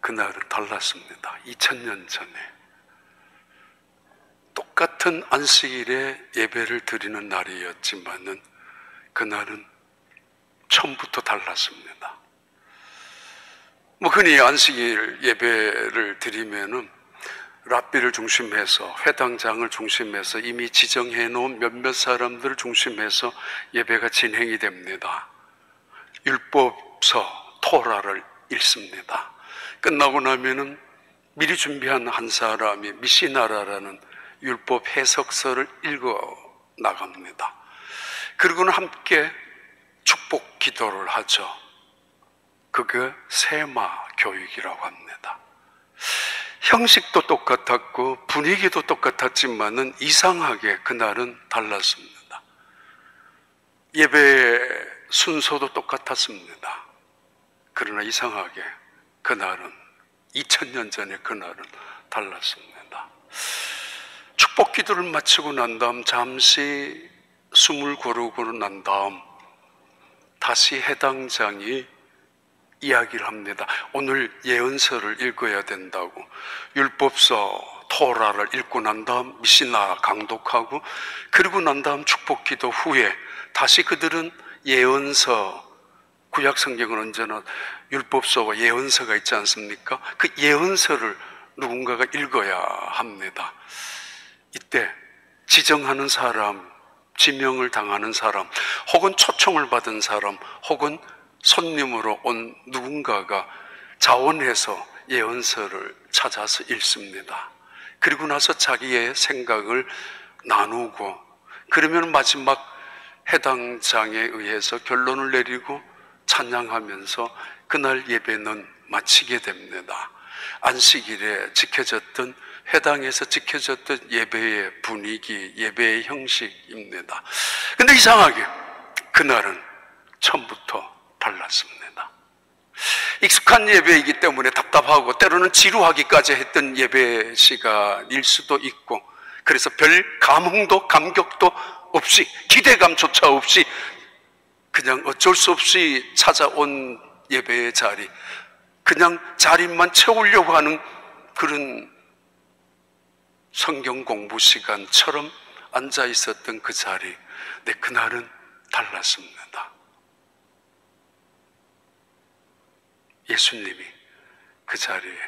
그날은 달랐습니다. 2000년 전에 똑같은 안식일에 예배를 드리는 날이었지만은 그날은 처음부터 달랐습니다. 흔히 안식일 예배를 드리면은 랍비를 중심해서 회당장을 중심해서 이미 지정해 놓은 몇몇 사람들을 중심해서 예배가 진행이 됩니다. 율법서 토라를 읽습니다. 끝나고 나면은 미리 준비한 한 사람이 미시나라라는 율법 해석서를 읽어 나갑니다. 그리고는 함께 축복 기도를 하죠. 그게 세마 교육이라고 합니다. 형식도 똑같았고 분위기도 똑같았지만은 이상하게 그날은 달랐습니다. 예배 순서도 똑같았습니다. 그러나 이상하게 그날은 2000년 전에 그날은 달랐습니다. 축복 기도를 마치고 난 다음 잠시 숨을 고르고 난 다음 다시 해당장이 이야기를 합니다. 오늘 예언서를 읽어야 된다고. 율법서 토라를 읽고 난 다음 미시나 강독하고 그리고 난 다음 축복 기도 후에 다시 그들은 예언서, 구약 성경은 언제나 율법서와 예언서가 있지 않습니까? 그 예언서를 누군가가 읽어야 합니다. 이때 지정하는 사람, 지명을 당하는 사람, 혹은 초청을 받은 사람, 혹은 손님으로 온 누군가가 자원해서 예언서를 찾아서 읽습니다. 그리고 나서 자기의 생각을 나누고 그러면 마지막 해당장에 의해서 결론을 내리고 찬양하면서 그날 예배는 마치게 됩니다. 안식일에 지켜졌던 회당에서 지켜졌던 예배의 분위기, 예배의 형식입니다. 근데 이상하게 그날은 처음부터 달랐습니다. 익숙한 예배이기 때문에 답답하고 때로는 지루하기까지 했던 예배 시간일 수도 있고 그래서 별 감흥도 감격도 없이 기대감조차 없이 그냥 어쩔 수 없이 찾아온 예배의 자리, 그냥 자리만 채우려고 하는 그런 성경 공부 시간처럼 앉아 있었던 그 자리. 근데 그날은 달랐습니다. 예수님이 그 자리에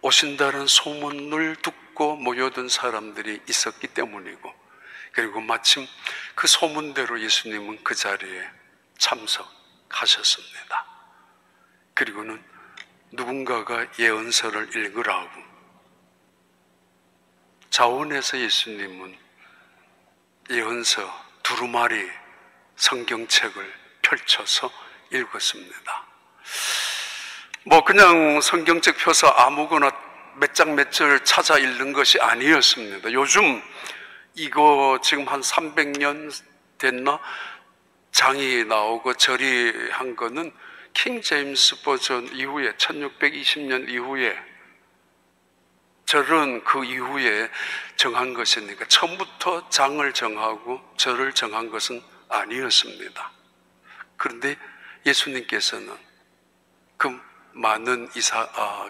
오신다는 소문을 듣고 모여든 사람들이 있었기 때문이고, 그리고 마침 그 소문대로 예수님은 그 자리에 참석하셨습니다. 그리고는 누군가가 예언서를 읽으라고 자원해서 예수님은 예언서 두루마리 성경책을 펼쳐서 읽었습니다. 그냥 성경책 펴서 아무거나 몇 장 몇 절 찾아 읽는 것이 아니었습니다. 요즘 이거 지금 한 300년 됐나? 장이 나오고 절이 한 거는 킹 제임스 버전 이후에 1620년 이후에 절은 그 이후에 정한 것이니까 처음부터 장을 정하고 절을 정한 것은 아니었습니다. 그런데 예수님께서는 그 많은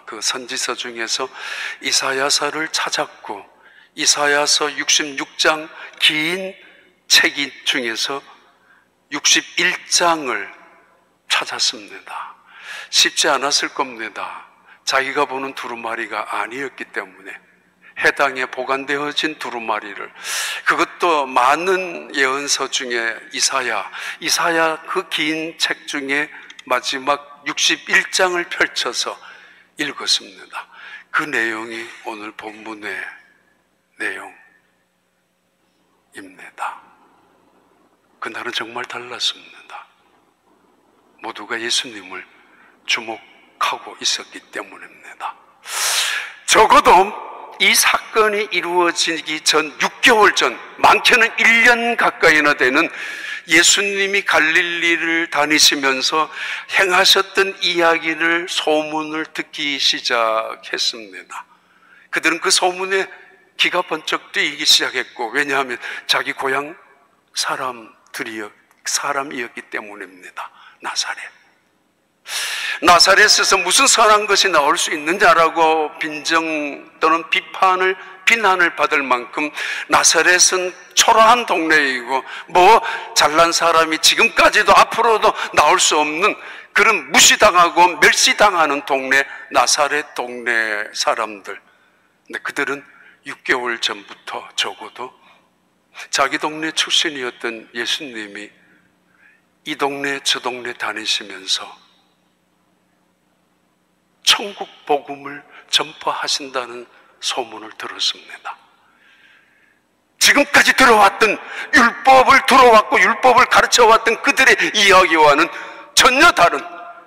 그 선지서 중에서 이사야서를 찾았고 이사야서 66장 긴 책 중에서 61장을 찾았습니다. 쉽지 않았을 겁니다. 자기가 보는 두루마리가 아니었기 때문에 해당에 보관되어진 두루마리를, 그것도 많은 예언서 중에 이사야 그 긴 책 중에 마지막 61장을 펼쳐서 읽었습니다. 그 내용이 오늘 본문의 내용입니다. 그날은 정말 달랐습니다. 모두가 예수님을 주목하고 있었기 때문입니다. 적어도 이 사건이 이루어지기 전 6개월 전, 많게는 1년 가까이나 되는 예수님이 갈릴리를 다니시면서 행하셨던 이야기를, 소문을 듣기 시작했습니다. 그들은 그 소문에 기가 번쩍 뛰기 시작했고, 왜냐하면 자기 고향 사람이었기 때문입니다. 나사렛. 나사렛에서 무슨 선한 것이 나올 수 있느냐라고 빈정 또는 비난을 받을 만큼 나사렛은 초라한 동네이고 잘난 사람이 지금까지도 앞으로도 나올 수 없는 그런 무시당하고 멸시당하는 동네, 나사렛 동네 사람들. 근데 그들은 6개월 전부터 적어도 자기 동네 출신이었던 예수님이 이 동네 저 동네 다니시면서 천국 복음을 전파하신다는 소문을 들었습니다. 지금까지 들어왔던 율법을 들어왔고 율법을 가르쳐왔던 그들의 이야기와는 전혀 다른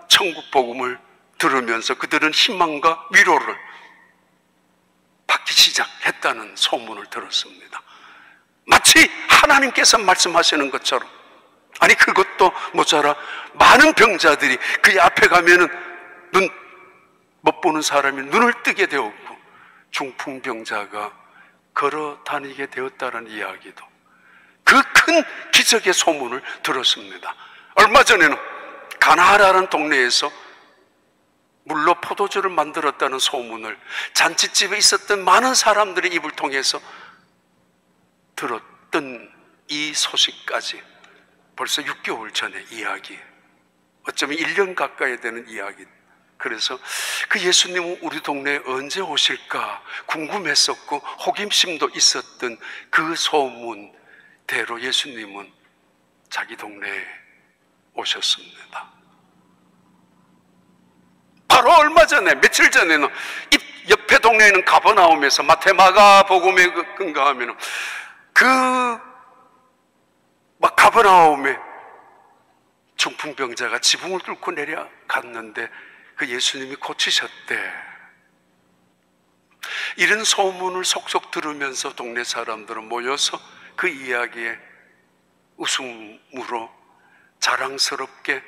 천국 복음을 들으면서 그들은 희망과 위로를 받기 시작했다는 소문을 들었습니다. 마치 하나님께서 말씀하시는 것처럼, 아니 그것도 모자라 많은 병자들이 그의 앞에 가면은 눈 못 보는 사람이 눈을 뜨게 되었고 중풍병자가 걸어 다니게 되었다는 이야기도, 그 큰 기적의 소문을 들었습니다. 얼마 전에는 가나라는 동네에서 물로 포도주를 만들었다는 소문을 잔치집에 있었던 많은 사람들의 입을 통해서 들었던 이 소식까지 벌써 6개월 전의 이야기, 어쩌면 1년 가까이 되는 이야기. 그래서 그 예수님은 우리 동네에 언제 오실까 궁금했었고 호기심도 있었던 그 소문대로 예수님은 자기 동네에 오셨습니다. 바로 얼마 전에, 며칠 전에는 이 옆에 동네에는 가버나움에서 마테마가 복음에 근거하면 가버나움에 중풍병자가 지붕을 뚫고 내려갔는데 그 예수님이 고치셨대. 이런 소문을 속속 들으면서 동네 사람들은 모여서 그 이야기에 웃음으로 자랑스럽게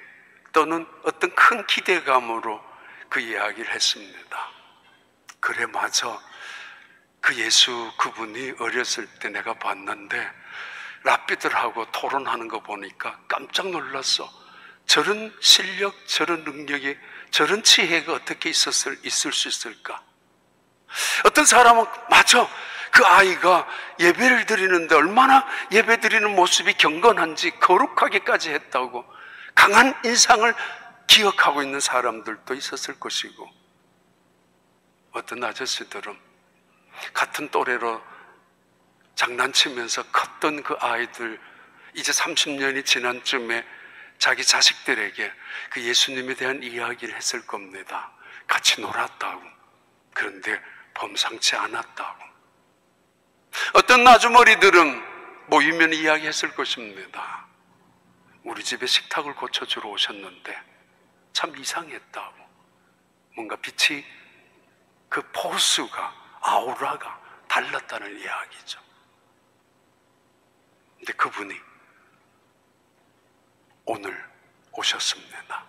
또는 어떤 큰 기대감으로 그 이야기를 했습니다. 그래, 맞아. 그 예수 그분이 어렸을 때 내가 봤는데 랍비들하고 토론하는 거 보니까 깜짝 놀랐어. 저런 실력, 저런 능력이, 저런 지혜가 어떻게 있을 수 있을까? 어떤 사람은 맞아, 그 아이가 예배를 드리는데 얼마나 예배 드리는 모습이 경건한지 거룩하게까지 했다고 강한 인상을 기억하고 있는 사람들도 있었을 것이고, 어떤 아저씨들은 같은 또래로 장난치면서 컸던 그 아이들, 이제 30년이 지난 쯤에 자기 자식들에게 그 예수님에 대한 이야기를 했을 겁니다. 같이 놀았다고. 그런데 범상치 않았다고. 어떤 아주머니들은 모이면 이야기했을 것입니다. 우리 집에 식탁을 고쳐주러 오셨는데 참 이상했다고. 뭔가 빛이, 그 포스가, 아우라가 달랐다는 이야기죠. 근데 그분이 오늘 오셨습니다.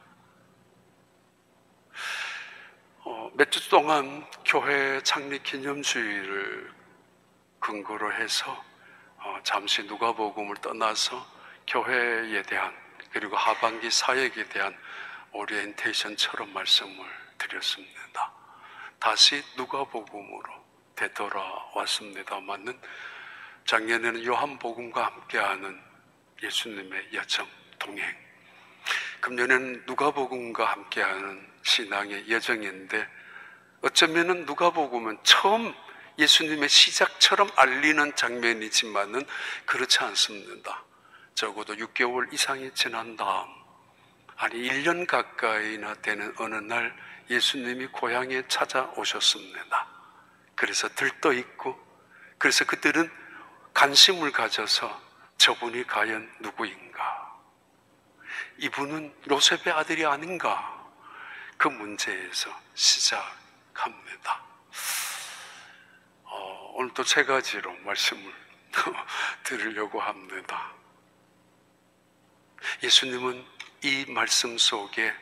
몇 주 동안 교회 창립 기념주의를 근거로 해서 잠시 누가복음을 떠나서 교회에 대한, 그리고 하반기 사역에 대한 오리엔테이션처럼 말씀을 드렸습니다. 다시 누가복음으로 되돌아왔습니다만은 작년에는 요한복음과 함께하는 예수님의 여정, 동행, 금년에는 누가복음과 함께하는 신앙의 여정인데, 어쩌면은 누가복음은 처음 예수님의 시작처럼 알리는 장면이지만은 그렇지 않습니다. 적어도 6개월 이상이 지난 다음, 아니 1년 가까이나 되는 어느 날 예수님이 고향에 찾아오셨습니다. 그래서 들떠있고, 그래서 그들은 관심을 가져서 저분이 과연 누구인가, 이분은 요셉의 아들이 아닌가, 그 문제에서 시작합니다. 오늘 또 세 가지로 말씀을 드리려고 합니다. 예수님은 이 말씀 속에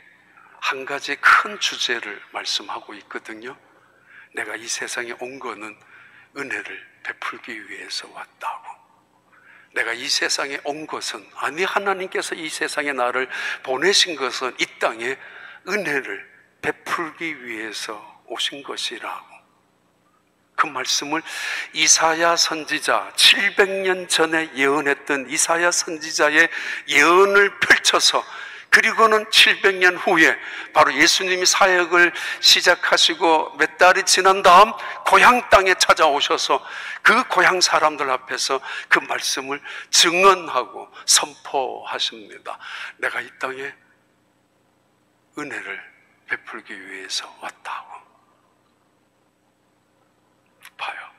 한 가지 큰 주제를 말씀하고 있거든요. 내가 이 세상에 온 거는 은혜를 베풀기 위해서 왔다고. 내가 이 세상에 온 것은, 아니 하나님께서 이 세상에 나를 보내신 것은 이 땅에 은혜를 베풀기 위해서 오신 것이라고. 그 말씀을 이사야 선지자 700년 전에 예언했던 이사야 선지자의 예언을 펼쳐서, 그리고는 700년 후에 바로 예수님이 사역을 시작하시고 몇 달이 지난 다음 고향 땅에 찾아오셔서 그 고향 사람들 앞에서 그 말씀을 증언하고 선포하십니다. 내가 이 땅에 은혜를 베풀기 위해서 왔다고. 봐요.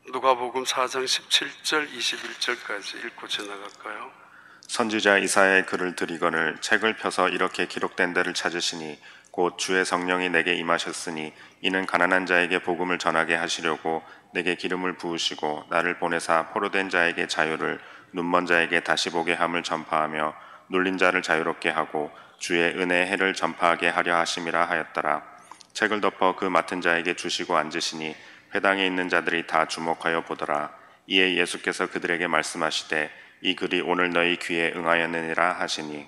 누가복음 4장 17절 21절까지 읽고 지나갈까요? 선지자 이사야의 글을 들이거늘 책을 펴서 이렇게 기록된 데를 찾으시니 곧 주의 성령이 내게 임하셨으니 이는 가난한 자에게 복음을 전하게 하시려고 내게 기름을 부으시고 나를 보내사 포로된 자에게 자유를, 눈먼 자에게 다시 보게 함을 전파하며 눌린 자를 자유롭게 하고 주의 은혜의 해를 전파하게 하려 하심이라 하였더라. 책을 덮어 그 맡은 자에게 주시고 앉으시니 회당에 있는 자들이 다 주목하여 보더라. 이에 예수께서 그들에게 말씀하시되 이 글이 오늘 너희 귀에 응하였느니라 하시니.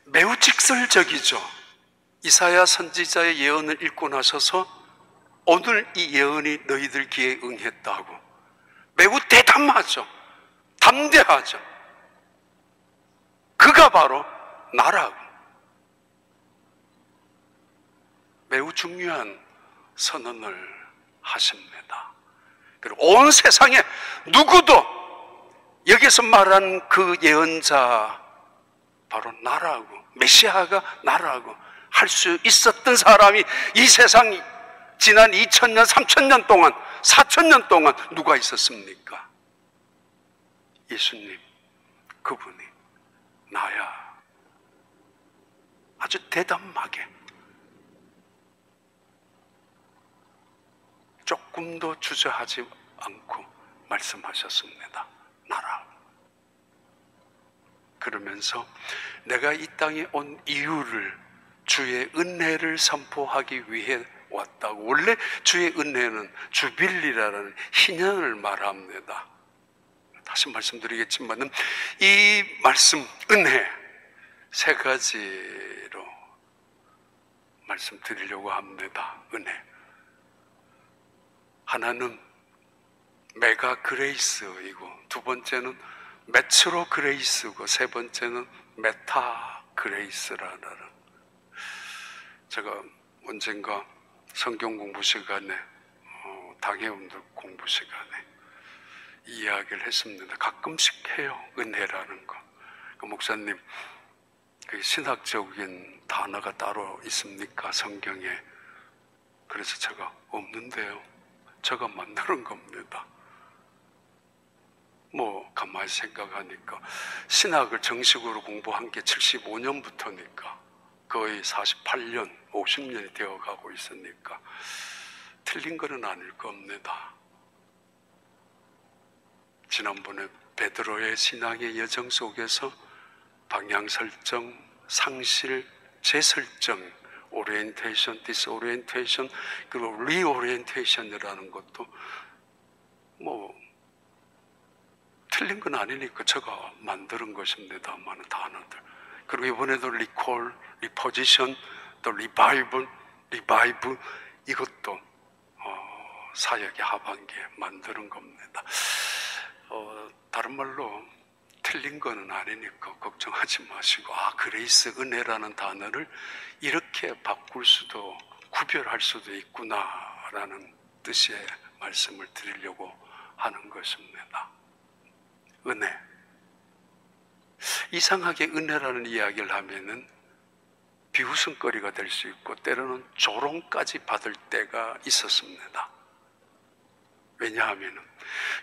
매우 직설적이죠. 이사야 선지자의 예언을 읽고 나셔서 오늘 이 예언이 너희들 귀에 응했다고. 매우 대담하죠. 담대하죠. 그가 바로 나라고. 매우 중요한 선언을 하십니다. 그리고 온 세상에 누구도 여기서 말한 그 예언자 바로 나라고, 메시아가 나라고 할 수 있었던 사람이 이 세상 지난 2000년, 3000년 동안, 4000년 동안 누가 있었습니까? 예수님, 그분이 나야. 아주 대담하게, 조금도 주저하지 않고 말씀하셨습니다. 나라. 그러면서 내가 이 땅에 온 이유를, 주의 은혜를 선포하기 위해 왔다고. 원래 주의 은혜는 주빌리라는 희년을 말합니다. 다시 말씀드리겠지만 이 말씀 은혜 세 가지로 말씀드리려고 합니다. 은혜. 하나는 메가 그레이스이고, 두 번째는 메트로 그레이스고, 세 번째는 메타 그레이스라는. 제가 언젠가 성경 공부 시간에, 당회원들 공부 시간에 이야기를 했습니다. 가끔씩 해요, 은혜라는 거. 목사님, 그 신학적인 단어가 따로 있습니까, 성경에? 그래서 제가 없는데요, 제가 만드는 겁니다. 가만히 생각하니까 신학을 정식으로 공부한 게 75년부터니까 거의 48년, 50년이 되어가고 있으니까 틀린 거는 아닐 겁니다. 지난번에 베드로의 신앙의 여정 속에서 방향 설정, 상실, 재설정, 오리엔테이션, 디스오리엔테이션, 그리고 리오리엔테이션이라는 것도 틀린 건 아니니까 제가 만드는 것입니다. 많은 단어들. 그리고 이번에도 리콜, 리포지션, 또 리바이브 이것도 사역의 하반기에 만드는 겁니다. 다른 말로 틀린 거는 아니니까 걱정하지 마시고, 그레이스, 은혜라는 단어를 이렇게 바꿀 수도, 구별할 수도 있구나라는 뜻의 말씀을 드리려고 하는 것입니다. 은혜. 이상하게 은혜라는 이야기를 하면은 비웃음거리가 될 수 있고 때로는 조롱까지 받을 때가 있었습니다. 왜냐하면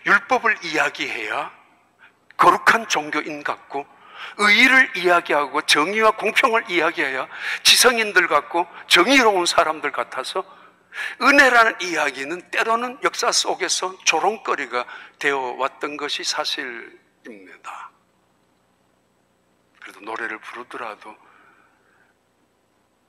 율법을 이야기해야 거룩한 종교인 같고, 의의를 이야기하고 정의와 공평을 이야기해야 지성인들 같고 정의로운 사람들 같아서, 은혜라는 이야기는 때로는 역사 속에서 조롱거리가 되어 왔던 것이 사실입니다. 그래도 노래를 부르더라도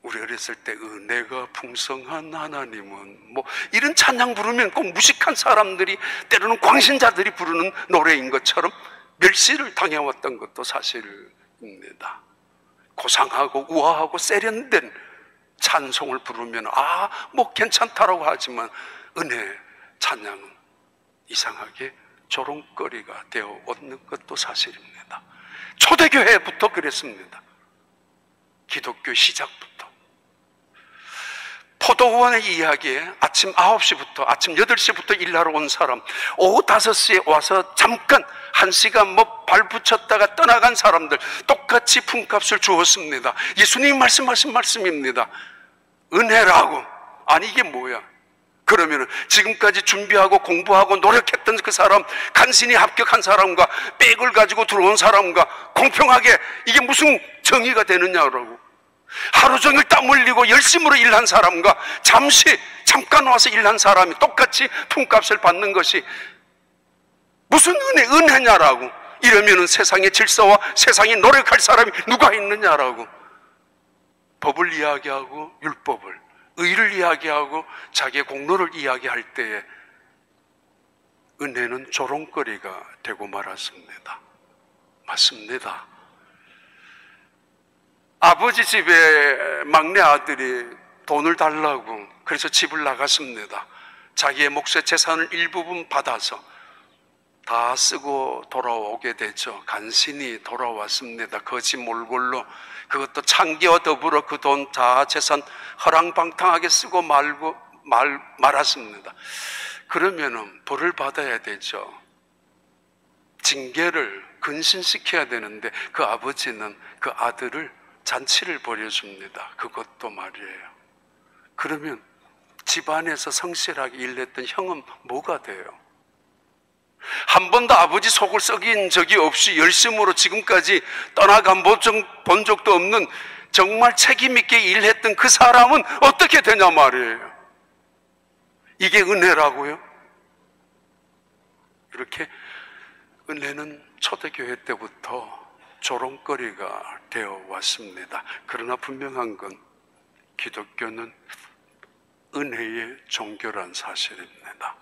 우리 어렸을 때 은혜가 풍성한 하나님은 이런 찬양 부르면 꼭 무식한 사람들이, 때로는 광신자들이 부르는 노래인 것처럼 멸시를 당해왔던 것도 사실입니다. 고상하고 우아하고 세련된 찬송을 부르면 뭐 괜찮다라고 하지만 은혜 찬양은 이상하게 조롱거리가 되어 오는 것도 사실입니다. 초대교회부터 그랬습니다. 기독교 시작부터. 포도원의 이야기에 아침 9시부터 아침 8시부터 일하러 온 사람, 오후 5시에 와서 잠깐 1시간 발 붙였다가 떠나간 사람들 똑같이 품값을 주었습니다. 예수님이 말씀하신 말씀입니다. 은혜라고. 아니 이게 뭐야? 그러면 지금까지 준비하고 공부하고 노력했던 그 사람, 간신히 합격한 사람과 백을 가지고 들어온 사람과 공평하게 이게 무슨 정의가 되느냐라고. 하루 종일 땀 흘리고 열심으로 일한 사람과 잠깐 와서 일한 사람이 똑같이 품값을 받는 것이 무슨 은혜냐라고. 이러면은 세상의 질서와 세상에 노력할 사람이 누가 있느냐라고. 법을 이야기하고 율법을, 의를 이야기하고 자기의 공로를 이야기할 때에 은혜는 조롱거리가 되고 말았습니다. 맞습니다. 아버지 집에 막내 아들이 돈을 달라고 그래서 집을 나갔습니다. 자기의 몫의 재산을 일부분 받아서 다 쓰고 돌아오게 되죠. 간신히 돌아왔습니다. 거지 몰골로. 그것도 창기와 더불어 그 돈 다 재산 허랑방탕하게 쓰고 말았습니다. 그러면은 벌을 받아야 되죠. 징계를 근신시켜야 되는데 그 아버지는 그 아들을 잔치를 벌여줍니다. 그것도 말이에요. 그러면 집안에서 성실하게 일했던 형은 뭐가 돼요? 한 번도 아버지 속을 썩인 적이 없이 열심으로 지금까지 떠나간 본 적도 없는 정말 책임있게 일했던 그 사람은 어떻게 되냐 말이에요. 이게 은혜라고요? 이렇게 은혜는 초대교회 때부터 조롱거리가 되어 왔습니다. 그러나 분명한 건 기독교는 은혜의 종교란 사실입니다.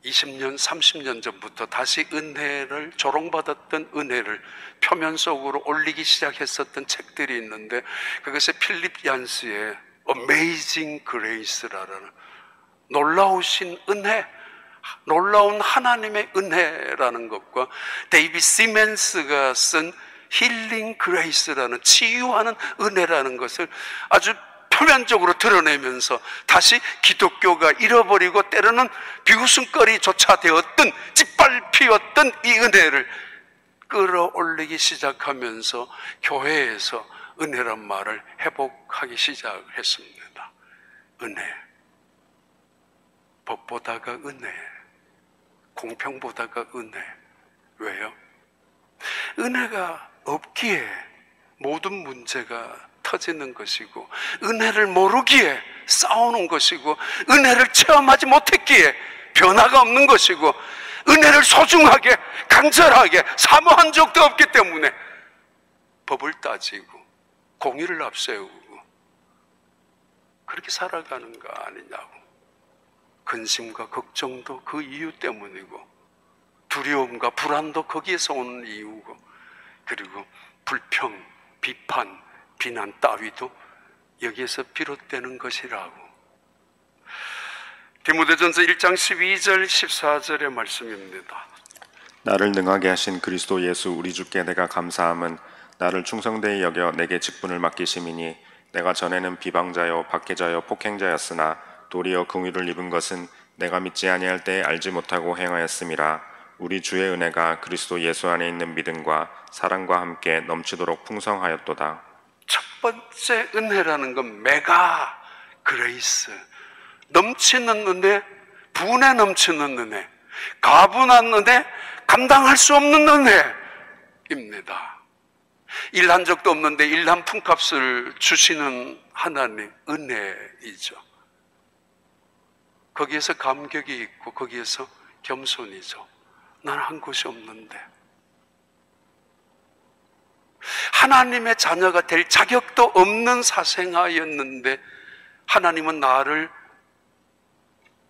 20년, 30년 전부터 다시 은혜를, 조롱받았던 은혜를 표면 속으로 올리기 시작했었던 책들이 있는데 그것이 필립 얀스의 Amazing Grace라는 놀라우신 은혜, 놀라운 하나님의 은혜라는 것과 데이비드 시멘스가 쓴 힐링 그레이스라는 치유하는 은혜라는 것을 아주 표면적으로 드러내면서 다시 기독교가 잃어버리고 때로는 비웃음거리조차 되었던 짓밟히었던 이 은혜를 끌어올리기 시작하면서 교회에서 은혜란 말을 회복하기 시작했습니다. 은혜, 법보다가 은혜, 공평보다가 은혜. 왜요? 은혜가 없기에 모든 문제가 터지는 것이고 은혜를 모르기에 싸우는 것이고 은혜를 체험하지 못했기에 변화가 없는 것이고 은혜를 소중하게 간절하게 사모한 적도 없기 때문에 법을 따지고 공의를 앞세우고 그렇게 살아가는 거 아니냐고. 근심과 걱정도 그 이유 때문이고 두려움과 불안도 거기에서 오는 이유고 그리고 불평, 비판, 비난 따위도 여기에서 비롯되는 것이라고. 디모데전서 1장 12절 14절의 말씀입니다. 나를 능하게 하신 그리스도 예수 우리 주께 내가 감사함은 나를 충성되이 여겨 내게 직분을 맡기심이니 내가 전에는 비방자요 박해자요 폭행자였으나 도리어 긍휼을 입은 것은 내가 믿지 아니할 때에 알지 못하고 행하였음이라. 우리 주의 은혜가 그리스도 예수 안에 있는 믿음과 사랑과 함께 넘치도록 풍성하였도다. 첫 번째 은혜라는 건 메가 그레이스, 넘치는 은혜, 분에 넘치는 은혜, 가분한 은혜, 감당할 수 없는 은혜입니다. 일한 적도 없는데 일한 품값을 주시는 하나님 은혜이죠. 거기에서 감격이 있고 거기에서 겸손이죠. 난 한 곳이 없는데 하나님의 자녀가 될 자격도 없는 사생아였는데 하나님은 나를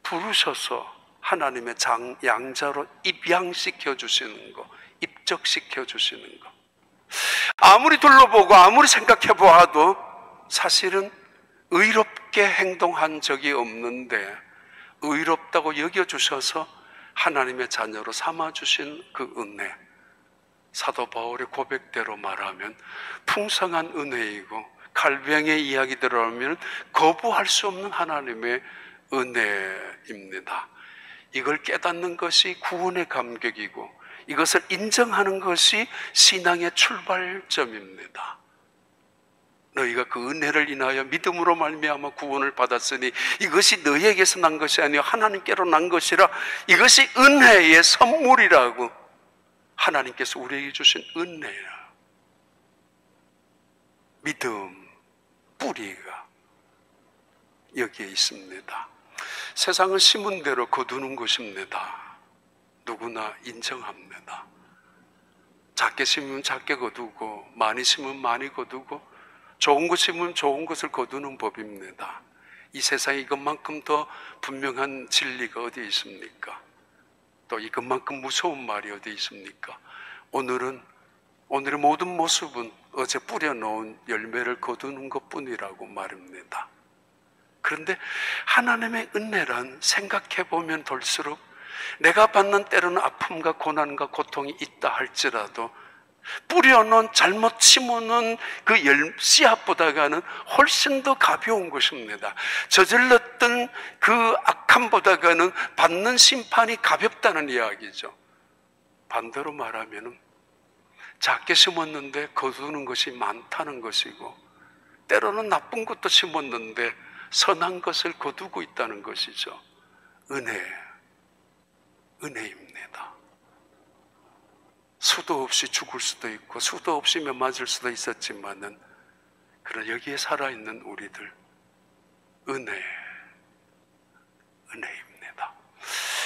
부르셔서 하나님의 양자로 입양시켜 주시는 거, 입적시켜 주시는 거. 아무리 둘러보고 아무리 생각해 보아도 사실은 의롭게 행동한 적이 없는데 의롭다고 여겨주셔서 하나님의 자녀로 삼아주신 그 은혜, 사도 바울의 고백대로 말하면 풍성한 은혜이고 갈병의 이야기대로 하면 거부할 수 없는 하나님의 은혜입니다. 이걸 깨닫는 것이 구원의 감격이고 이것을 인정하는 것이 신앙의 출발점입니다. 너희가 그 은혜를 인하여 믿음으로 말미암아 구원을 받았으니 이것이 너희에게서 난 것이 아니요 하나님께로 난 것이라. 이것이 은혜의 선물이라고. 하나님께서 우리에게 주신 은혜야. 믿음 뿌리가 여기에 있습니다. 세상은 심은 대로 거두는 것입니다. 누구나 인정합니다. 작게 심으면 작게 거두고 많이 심으면 많이 거두고 좋은 것 심으면 좋은 것을 거두는 법입니다. 이 세상에 이것만큼 더 분명한 진리가 어디 있습니까? 또 이것만큼 무서운 말이 어디 있습니까? 오늘의 모든 모습은 어제 뿌려놓은 열매를 거두는 것뿐이라고 말입니다. 그런데 하나님의 은혜란 생각해보면 볼수록 내가 받는 때로는 아픔과 고난과 고통이 있다 할지라도 뿌려놓은 잘못 심어놓은 그 씨앗보다가는 훨씬 더 가벼운 것입니다. 저질렀던 그 악함보다가는 받는 심판이 가볍다는 이야기죠. 반대로 말하면 작게 심었는데 거두는 것이 많다는 것이고 때로는 나쁜 것도 심었는데 선한 것을 거두고 있다는 것이죠. 은혜입니다. 수도 없이 죽을 수도 있고 수도 없이 맞을 수도 있었지만은 그러나 여기에 살아있는 우리들 은혜입니다.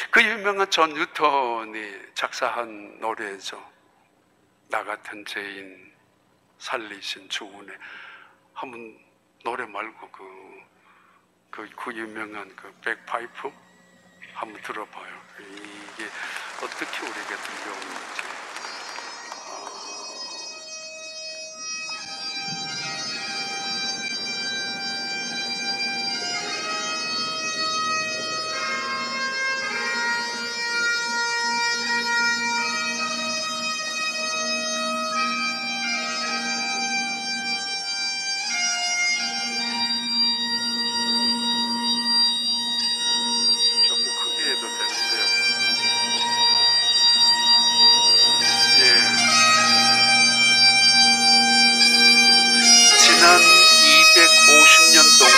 그 유명한 존 뉴턴이 작사한 노래죠. 나 같은 죄인 살리신 주 은혜. 한번 노래 말고 그 유명한 그 백파이프 한번 들어봐요. 이게 어떻게 우리에게 들려오는지. 지난 250년 동안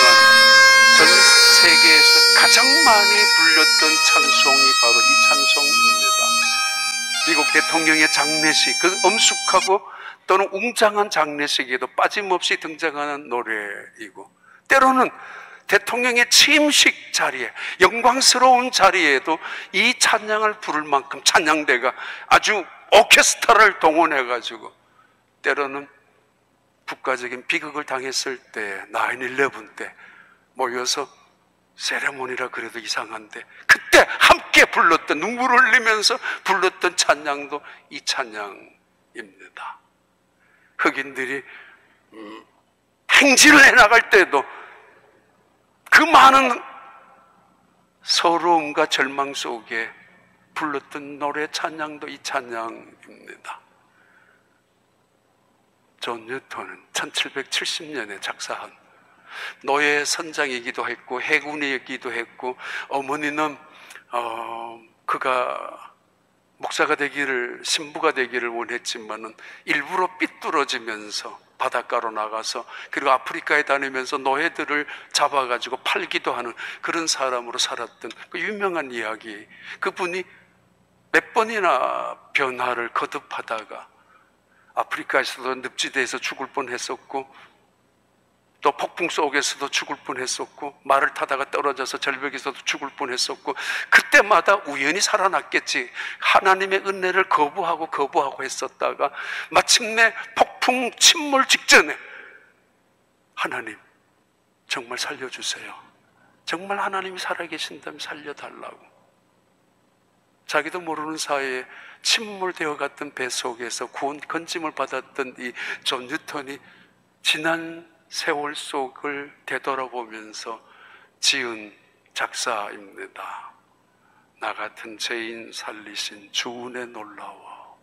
전 세계에서 가장 많이 불렸던 찬송이 바로 이 찬송입니다. 미국 대통령의 장례식, 그 엄숙하고 또는 웅장한 장례식에도 빠짐없이 등장하는 노래이고 때로는 대통령의 취임식 자리에, 영광스러운 자리에도 이 찬양을 부를 만큼 찬양대가 아주 오케스트라를 동원해가지고 때로는 국가적인 비극을 당했을 때 9/11 때 모여서 세레모니라 그래도 이상한데 그때 함께 불렀던, 눈물을 흘리면서 불렀던 찬양도 이 찬양입니다. 흑인들이 행진을 해나갈 때도 그 많은 서러움과 절망 속에 불렀던 노래 찬양도 이 찬양입니다. 존 뉴턴은 1770년에 작사한 노예 선장이기도 했고 해군이기도 했고 어머니는 그가 목사가 되기를, 신부가 되기를 원했지만은 일부러 삐뚤어지면서 바닷가로 나가서 그리고 아프리카에 다니면서 노예들을 잡아가지고 팔기도 하는 그런 사람으로 살았던 그 유명한 이야기. 그분이 몇 번이나 변화를 거듭하다가 아프리카에서도 늪지대에서 죽을 뻔했었고 또 폭풍 속에서도 죽을 뻔했었고 말을 타다가 떨어져서 절벽에서도 죽을 뻔했었고 그때마다 우연히 살아났겠지. 하나님의 은혜를 거부하고 했었다가 마침내 폭풍 침몰 직전에 하나님 정말 살려주세요. 정말 하나님이 살아계신다면 살려달라고. 자기도 모르는 사이에 침몰되어 갔던 배 속에서 구원 건짐을 받았던 이 존 뉴턴이 지난 세월 속을 되돌아보면서 지은 작사입니다. 나 같은 죄인 살리신 주 은혜 놀라워.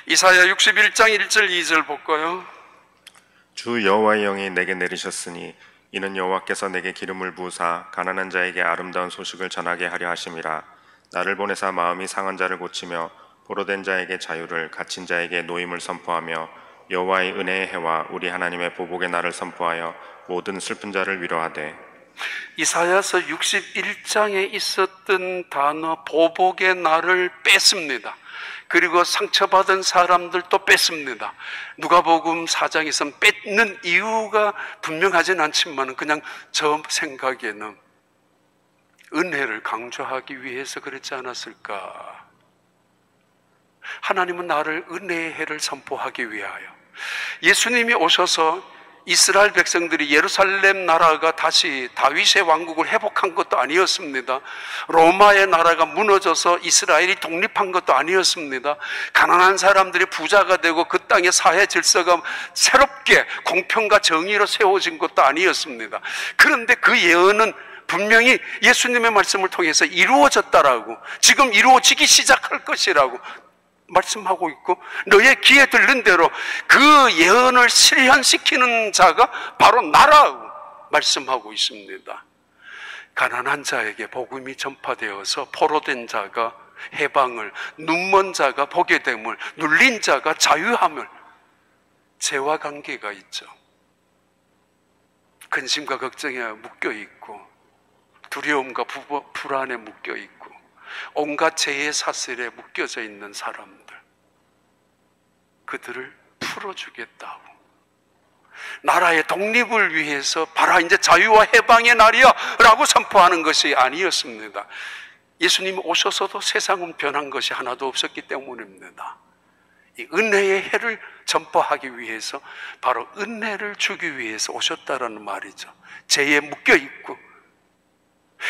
이사야 61장 1절 2절 볼까요? 주 여호와의 영이 내게 내리셨으니 이는 여호와께서 내게 기름을 부으사 가난한 자에게 아름다운 소식을 전하게 하려 하심이라. 나를 보내사 마음이 상한 자를 고치며 포로된 자에게 자유를, 갇힌 자에게 노임을 선포하며 여호와의 은혜의 해와 우리 하나님의 보복의 날을 선포하여 모든 슬픈 자를 위로하되. 이사야서 61장에 있었던 단어 보복의 날을 뺐습니다. 그리고 상처받은 사람들도 뺐습니다. 누가복음 4장에서는 뺏는 이유가 분명하진 않지만 그냥 저 생각에는 은혜를 강조하기 위해서 그렇지 않았을까. 하나님은 나를 은혜의 해를 선포하기 위하여, 예수님이 오셔서 이스라엘 백성들이 예루살렘 나라가 다시 다윗의 왕국을 회복한 것도 아니었습니다. 로마의 나라가 무너져서 이스라엘이 독립한 것도 아니었습니다. 가난한 사람들이 부자가 되고 그 땅의 사회 질서가 새롭게 공평과 정의로 세워진 것도 아니었습니다. 그런데 그 예언은 분명히 예수님의 말씀을 통해서 이루어졌다라고, 지금 이루어지기 시작할 것이라고 말씀하고 있고, 너의 귀에 들린 대로 그 예언을 실현시키는 자가 바로 나라고 말씀하고 있습니다. 가난한 자에게 복음이 전파되어서 포로된 자가 해방을, 눈먼 자가 보게 됨을, 눌린 자가 자유함을, 죄와 관계가 있죠. 근심과 걱정에 묶여 있고 두려움과 불안에 묶여 있고 온갖 죄의 사슬에 묶여져 있는 사람들, 그들을 풀어주겠다고, 나라의 독립을 위해서 봐라 이제 자유와 해방의 날이야 라고 선포하는 것이 아니었습니다. 예수님이 오셔서도 세상은 변한 것이 하나도 없었기 때문입니다. 이 은혜의 해를 전파하기 위해서, 바로 은혜를 주기 위해서 오셨다라는 말이죠. 죄에 묶여 있고,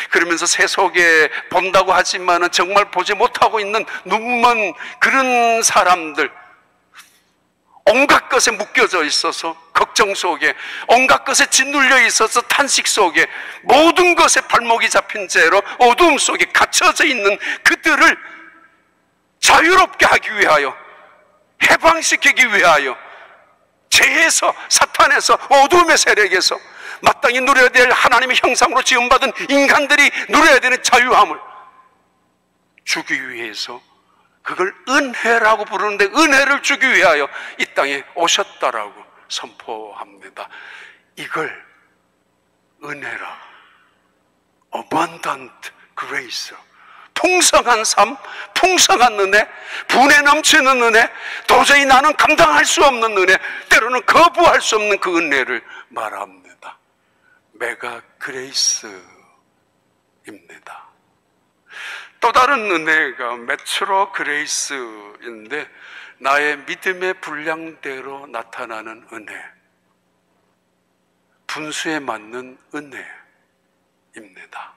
그러면서 세속에 본다고 하지만 정말 보지 못하고 있는 눈먼 그런 사람들, 온갖 것에 묶여져 있어서 걱정 속에, 온갖 것에 짓눌려 있어서 탄식 속에, 모든 것에 발목이 잡힌 채로 어두움 속에 갇혀져 있는 그들을 자유롭게 하기 위하여, 해방시키기 위하여, 죄에서, 사탄에서, 어두움의 세력에서 마땅히 누려야 될 하나님의 형상으로 지음받은 인간들이 누려야 되는 자유함을 주기 위해서, 그걸 은혜라고 부르는데 은혜를 주기 위하여 이 땅에 오셨다라고 선포합니다. 이걸 은혜라, abundant grace, 풍성한 삶, 풍성한 은혜, 분에 넘치는 은혜, 도저히 나는 감당할 수 없는 은혜, 때로는 거부할 수 없는 그 은혜를 말합니다. 메가 그레이스입니다. 또 다른 은혜가 메트로 그레이스인데, 나의 믿음의 분량대로 나타나는 은혜, 분수에 맞는 은혜입니다.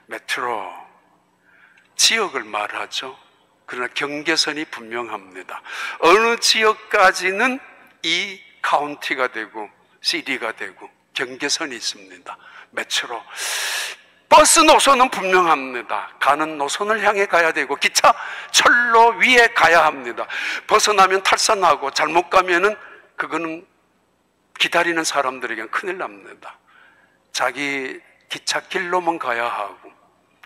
메트로, 지역을 말하죠. 그러나 경계선이 분명합니다. 어느 지역까지는 이 카운티가 되고 시티가 되고 경계선이 있습니다. 메트로, 버스 노선은 분명합니다. 가는 노선을 향해 가야 되고 기차, 철로 위에 가야 합니다. 벗어나면 탈선하고 잘못 가면은 그거는 기다리는 사람들에게는 큰일 납니다. 자기 기차 길로만 가야 하고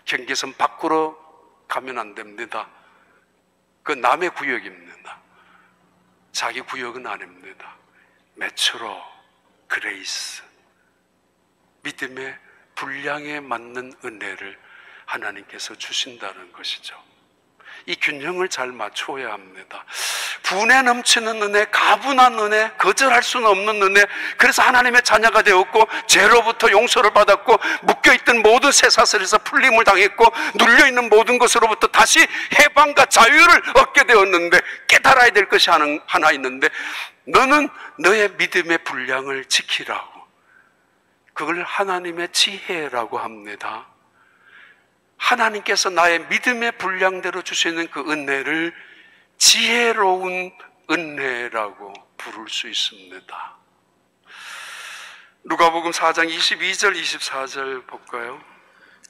경계선 밖으로 가면 안 됩니다. 그 남의 구역입니다. 자기 구역은 아닙니다. 메트로 그레이스, 믿음의 분량에 맞는 은혜를 하나님께서 주신다는 것이죠. 이 균형을 잘 맞춰야 합니다. 분에 넘치는 은혜, 가분한 은혜, 거절할 수는 없는 은혜, 그래서 하나님의 자녀가 되었고 죄로부터 용서를 받았고 묶여있던 모든 쇠사슬에서 풀림을 당했고 눌려있는 모든 것으로부터 다시 해방과 자유를 얻게 되었는데, 깨달아야 될 것이 하나 있는데, 너는 너의 믿음의 분량을 지키라고. 그걸 하나님의 지혜라고 합니다. 하나님께서 나의 믿음의 분량대로 주시는 그 은혜를 지혜로운 은혜라고 부를 수 있습니다. 누가복음 4장 22절 24절 볼까요?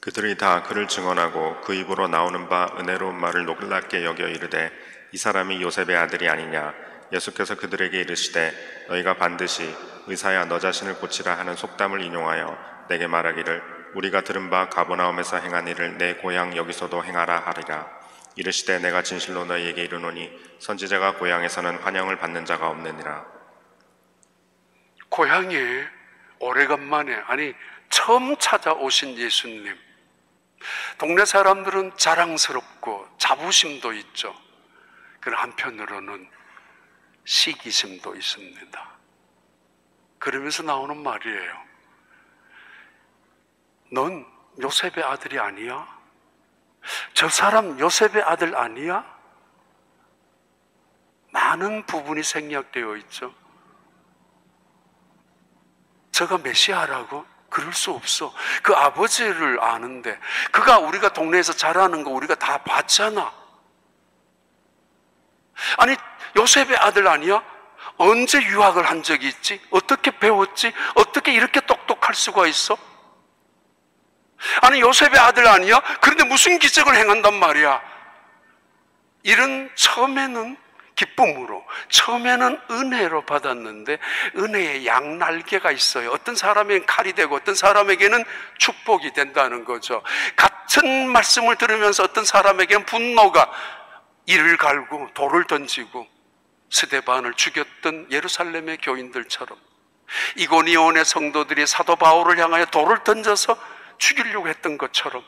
그들이 다 그를 증언하고 그 입으로 나오는 바 은혜로운 말을 놀랍게 여겨 이르되 이 사람이 요셉의 아들이 아니냐. 예수께서 그들에게 이르시되 너희가 반드시 의사야 너 자신을 고치라 하는 속담을 인용하여 내게 말하기를 우리가 들은 바 가버나움에서 행한 일을 내 고향 여기서도 행하라 하리라. 이르시되 내가 진실로 너희에게 이르노니 선지자가 고향에서는 환영을 받는 자가 없느니라. 고향에 오래간만에, 아니 처음 찾아오신 예수님, 동네 사람들은 자랑스럽고 자부심도 있죠. 그런 한편으로는 시기심도 있습니다. 그러면서 나오는 말이에요. 넌 요셉의 아들이 아니야? 저 사람 요셉의 아들 아니야? 많은 부분이 생략되어 있죠. 저가 메시아라고? 그럴 수 없어. 그 아버지를 아는데, 그가 우리가 동네에서 잘하는 거 우리가 다 봤잖아. 아니 요셉의 아들 아니야? 언제 유학을 한 적이 있지? 어떻게 배웠지? 어떻게 이렇게 똑똑할 수가 있어? 아니 요셉의 아들 아니야? 그런데 무슨 기적을 행한단 말이야? 이런 처음에는 기쁨으로, 처음에는 은혜로 받았는데 은혜의 양날개가 있어요. 어떤 사람에게는 칼이 되고 어떤 사람에게는 축복이 된다는 거죠. 같은 말씀을 들으면서 어떤 사람에게는 분노가 이를 갈고 돌을 던지고 스데반을 죽였던 예루살렘의 교인들처럼, 이고니온의 성도들이 사도 바울을 향하여 돌을 던져서 죽이려고 했던 것처럼,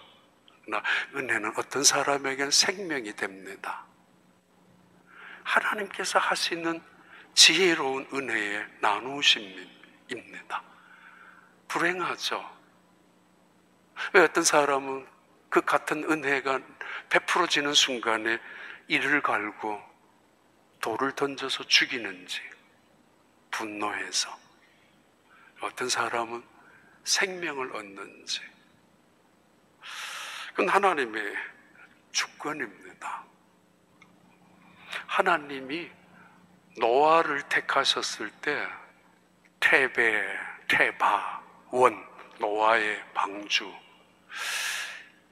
은혜는 어떤 사람에게는 생명이 됩니다. 하나님께서 하시는 지혜로운 은혜의 나누심입니다. 불행하죠. 왜 어떤 사람은 그 같은 은혜가 베풀어지는 순간에 이를 갈고 돌을 던져서 죽이는지 분노해서, 어떤 사람은 생명을 얻는지, 그건 하나님의 주권입니다. 하나님이 노아를 택하셨을 때 테베, 테바, 원, 노아의 방주,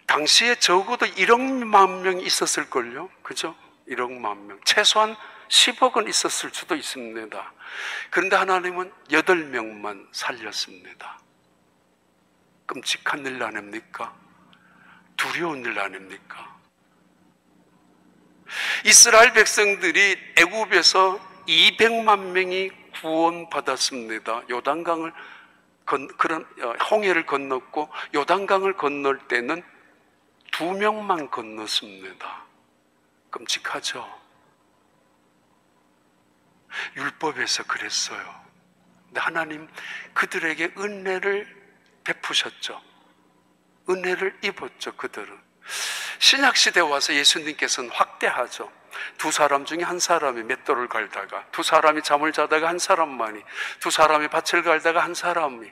당시에 적어도 1억만 명이 있었을걸요. 그죠? 1억만 명. 최소한 10억은 있었을 수도 있습니다. 그런데 하나님은 8명만 살렸습니다. 끔찍한 일 아닙니까? 두려운 일 아닙니까? 이스라엘 백성들이 애굽에서 200만 명이 구원받았습니다. 요단강을 그런 홍해를 건넜고, 요단강을 건널 때는 2명만 건넜습니다. 끔찍하죠? 율법에서 그랬어요. 근데 하나님 그들에게 은혜를 베푸셨죠. 은혜를 입었죠. 그들은 신약시대 와서 예수님께서는 확대하죠. 2사람 중에 한 사람이 맷돌을 갈다가, 2사람이 잠을 자다가 한 사람만이, 2사람이 밭을 갈다가 한 사람이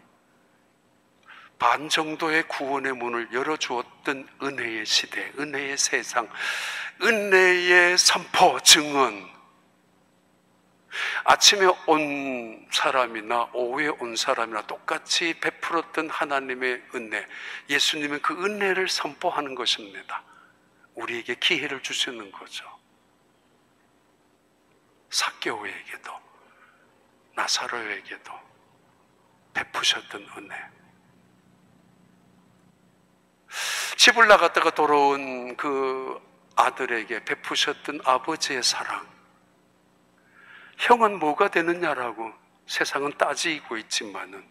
반 정도의 구원의 문을 열어주었던 은혜의 시대, 은혜의 세상, 은혜의 선포, 증언. 아침에 온 사람이나 오후에 온 사람이나 똑같이 베풀었던 하나님의 은혜, 예수님은 그 은혜를 선포하는 것입니다. 우리에게 기회를 주시는 거죠. 삭개오에게도 나사로에게도 베푸셨던 은혜. 집을 나갔다가 돌아온 그 아들에게 베푸셨던 아버지의 사랑. 형은 뭐가 되느냐라고 세상은 따지고 있지만은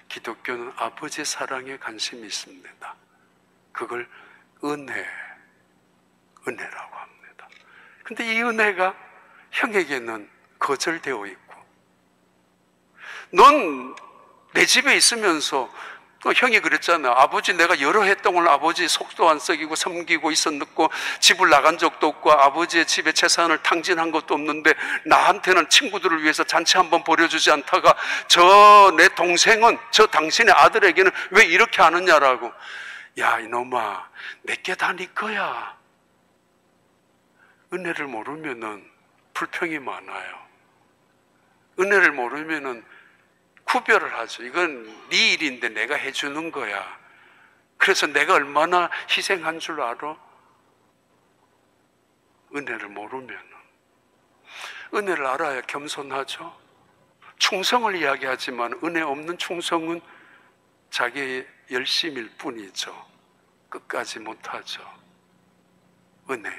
기독교는 아버지의 사랑에 관심이 있습니다. 그걸 은혜라고 합니다. 근데 이 은혜가 형에게는 거절되어 있고, 넌 내 집에 있으면서, 형이 그랬잖아. 아버지 내가 여러 해 동안 아버지 속도 안 썩이고 섬기고 있었고, 집을 나간 적도 없고 아버지의 집에 재산을 탕진한 것도 없는데 나한테는 친구들을 위해서 잔치 한번 벌여주지 않다가 저 내 동생은, 저 당신의 아들에게는 왜 이렇게 하느냐라고. 야 이놈아, 내게 다 네 거야. 은혜를 모르면은 불평이 많아요. 은혜를 모르면은 구별을 하죠. 이건 네 일인데 내가 해주는 거야. 그래서 내가 얼마나 희생한 줄 알아? 은혜를 모르면. 은혜를 알아야 겸손하죠. 충성을 이야기하지만 은혜 없는 충성은 자기의 열심일 뿐이죠. 끝까지 못하죠. 은혜,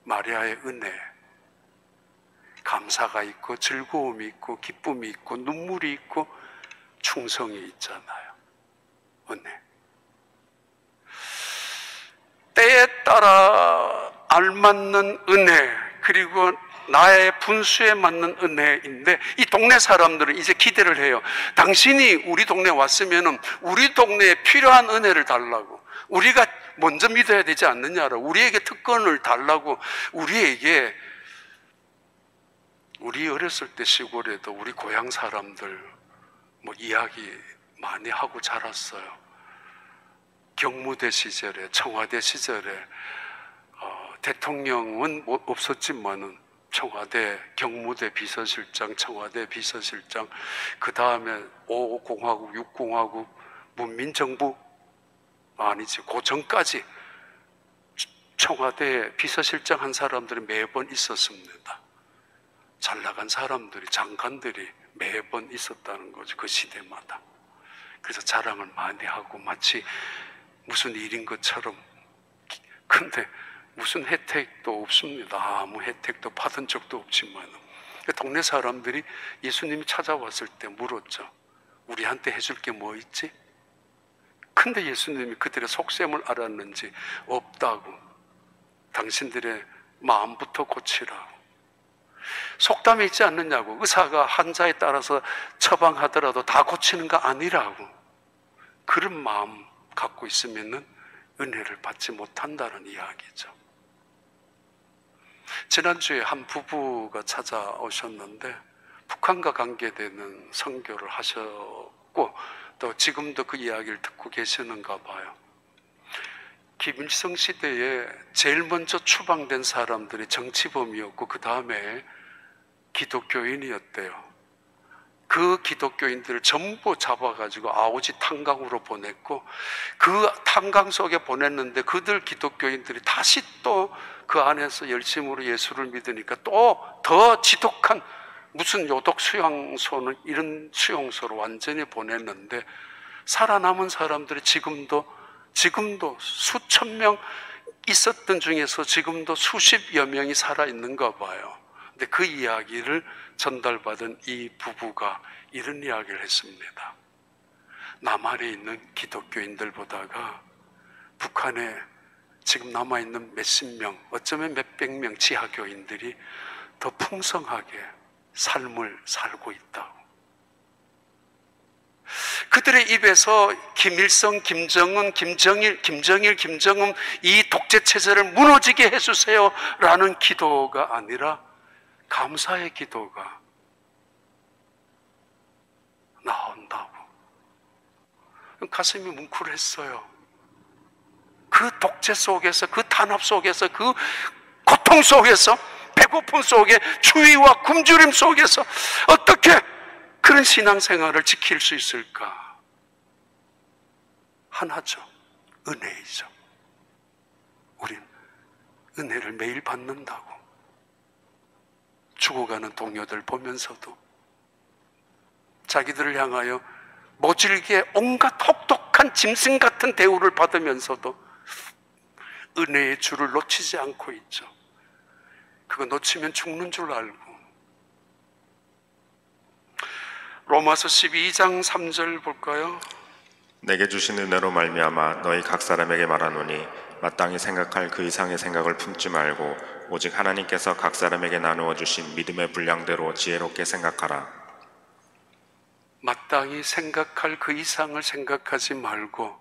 마리아의 은혜, 감사가 있고 즐거움이 있고 기쁨이 있고 눈물이 있고 충성이 있잖아요. 은혜. 때에 따라 알맞는 은혜, 그리고 나의 분수에 맞는 은혜인데, 이 동네 사람들은 이제 기대를 해요. 당신이 우리 동네에 왔으면 우리 동네에 필요한 은혜를 달라고, 우리가 먼저 믿어야 되지 않느냐로, 우리에게 특권을 달라고, 우리에게. 우리 어렸을 때 시골에도 우리 고향 사람들 뭐 이야기 많이 하고 자랐어요. 경무대 시절에, 청와대 시절에 대통령은 없었지만은 청와대 경무대 비서실장, 청와대 비서실장, 그 다음에 5공화국, 6공화국, 문민정부, 아니지, 그 전까지 청와대 비서실장 한 사람들이 매번 있었습니다. 잘 나간 사람들이, 장관들이 매번 있었다는 거죠. 그 시대마다. 그래서 자랑을 많이 하고 마치 무슨 일인 것처럼. 근데 무슨 혜택도 없습니다. 아무 혜택도 받은 적도 없지만, 동네 사람들이 예수님이 찾아왔을 때 물었죠. 우리한테 해줄 게 뭐 있지? 근데 예수님이 그들의 속셈을 알았는지 없다고. 당신들의 마음부터 고치라고. 속담이 있지 않느냐고. 의사가 환자에 따라서 처방하더라도 다 고치는 거 아니라고. 그런 마음 갖고 있으면은 은혜를 받지 못한다는 이야기죠. 지난주에 한 부부가 찾아오셨는데 북한과 관계되는 선교를 하셨고, 또 지금도 그 이야기를 듣고 계시는가 봐요. 김일성 시대에 제일 먼저 추방된 사람들이 정치범이었고 그 다음에 기독교인이었대요. 그 기독교인들을 전부 잡아가지고 아오지 탄광으로 보냈고, 그 탄광 속에 보냈는데 그들 기독교인들이 다시 또 그 안에서 열심으로 예수를 믿으니까 또 더 지독한 무슨 요독 수용소는 이런 수용소로 완전히 보냈는데, 살아남은 사람들이 지금도 수천 명 있었던 중에서 지금도 수십여 명이 살아있는가 봐요. 근데 그 이야기를 전달받은 이 부부가 이런 이야기를 했습니다. 남한에 있는 기독교인들보다가 북한에 지금 남아있는 몇십 명, 어쩌면 몇백 명 지하교인들이 더 풍성하게 삶을 살고 있다고. 그들의 입에서 김일성, 김정은, 김정일, 김정일, 김정은 이 독재체제를 무너지게 해주세요 라는 기도가 아니라 감사의 기도가 나온다고. 가슴이 뭉클했어요. 그 독재 속에서, 그 탄압 속에서, 그 고통 속에서, 배고픔 속에, 추위와 굶주림 속에서 어떻게 그런 신앙생활을 지킬 수 있을까? 하나죠. 은혜이죠. 우린 은혜를 매일 받는다고. 죽어가는 동료들 보면서도, 자기들을 향하여 모질게 온갖 혹독한 짐승 같은 대우를 받으면서도 은혜의 줄을 놓치지 않고 있죠. 그거 놓치면 죽는 줄 알고. 로마서 12장 3절 볼까요? 내게 주신 은혜로 말미암아 너희 각 사람에게 말하노니 마땅히 생각할 그 이상의 생각을 품지 말고 오직 하나님께서 각 사람에게 나누어 주신 믿음의 분량대로 지혜롭게 생각하라. 마땅히 생각할 그 이상을 생각하지 말고,